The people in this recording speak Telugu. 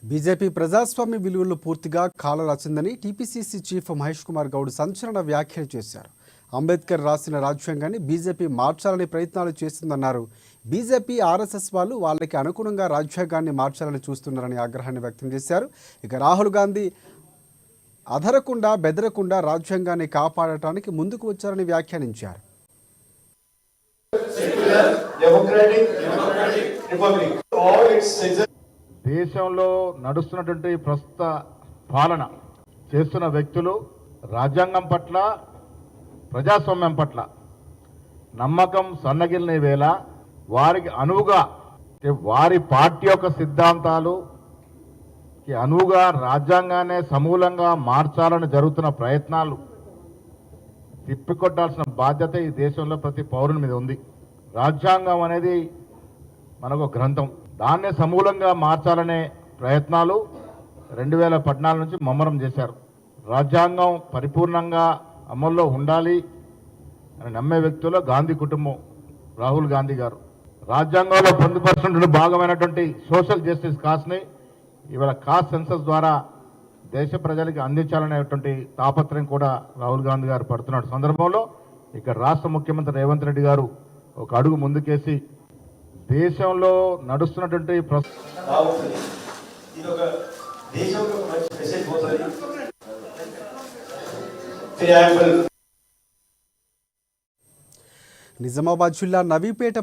బీజేపీ ప్రజాస్వామ్య విలువలను పూర్తిగా కాలరాచిందని టీపీసీసీ చీఫ్ మహేష్ కుమార్ గౌడ్ సంచలన వ్యాఖ్యలు చేశారు. అంబేద్కర్ రాసిన రాజ్యాంగాన్ని బీజేపీ మార్చాలని ప్రయత్నాలు చేస్తుందన్నారు. బీజేపీ ఆర్ఎస్ఎస్ వాళ్ళు వాళ్ళకి అనుగుణంగా రాజ్యాంగాన్ని మార్చాలని చూస్తున్నారని ఆగ్రహాన్ని వ్యక్తం చేశారు. ఇక రాహుల్ గాంధీ అధరకుండా బెదరకుండా రాజ్యాంగాన్ని కాపాడటానికి ముందుకు వచ్చారని వ్యాఖ్యానించారు. దేశంలో నడుస్తున్నటువంటి ప్రస్తుత పాలన చేస్తున్న వ్యక్తులు రాజ్యాంగం పట్ల ప్రజాస్వామ్యం పట్ల నమ్మకం సన్నగిలిన వేళ వారికి అనువుగా వారి పార్టీ యొక్క సిద్ధాంతాలు అనువుగా రాజ్యాంగాన్ని సమూలంగా మార్చాలని జరుగుతున్న ప్రయత్నాలు తిప్పికొట్టాల్సిన బాధ్యత ఈ దేశంలో ప్రతి పౌరుని మీద ఉంది. రాజ్యాంగం అనేది మనకు గ్రంథం, దాన్నే సమూలంగా మార్చాలనే ప్రయత్నాలు 2014 నుంచి ముమ్మరం చేశారు. రాజ్యాంగం పరిపూర్ణంగా అమల్లో ఉండాలి అని నమ్మే వ్యక్తుల్లో గాంధీ కుటుంబం, రాహుల్ గాంధీ గారు రాజ్యాంగంలో పొందుపరిచినటువంటి భాగమైనటువంటి సోషల్ జస్టిస్ కాస్ట్ని ఇవాళ కాస్ట్ సెన్సస్ ద్వారా దేశ ప్రజలకి అందించాలనేటువంటి తాపత్రయం కూడా రాహుల్ గాంధీ గారు పడుతున్న సందర్భంలో ఇక్కడ రాష్ట్ర ముఖ్యమంత్రి రేవంత్ రెడ్డి గారు ఒక అడుగు ముందుకేసి దేశంలో నడుస్తున్నటువంటి నిజామాబాద్ జిల్లా నవీపేట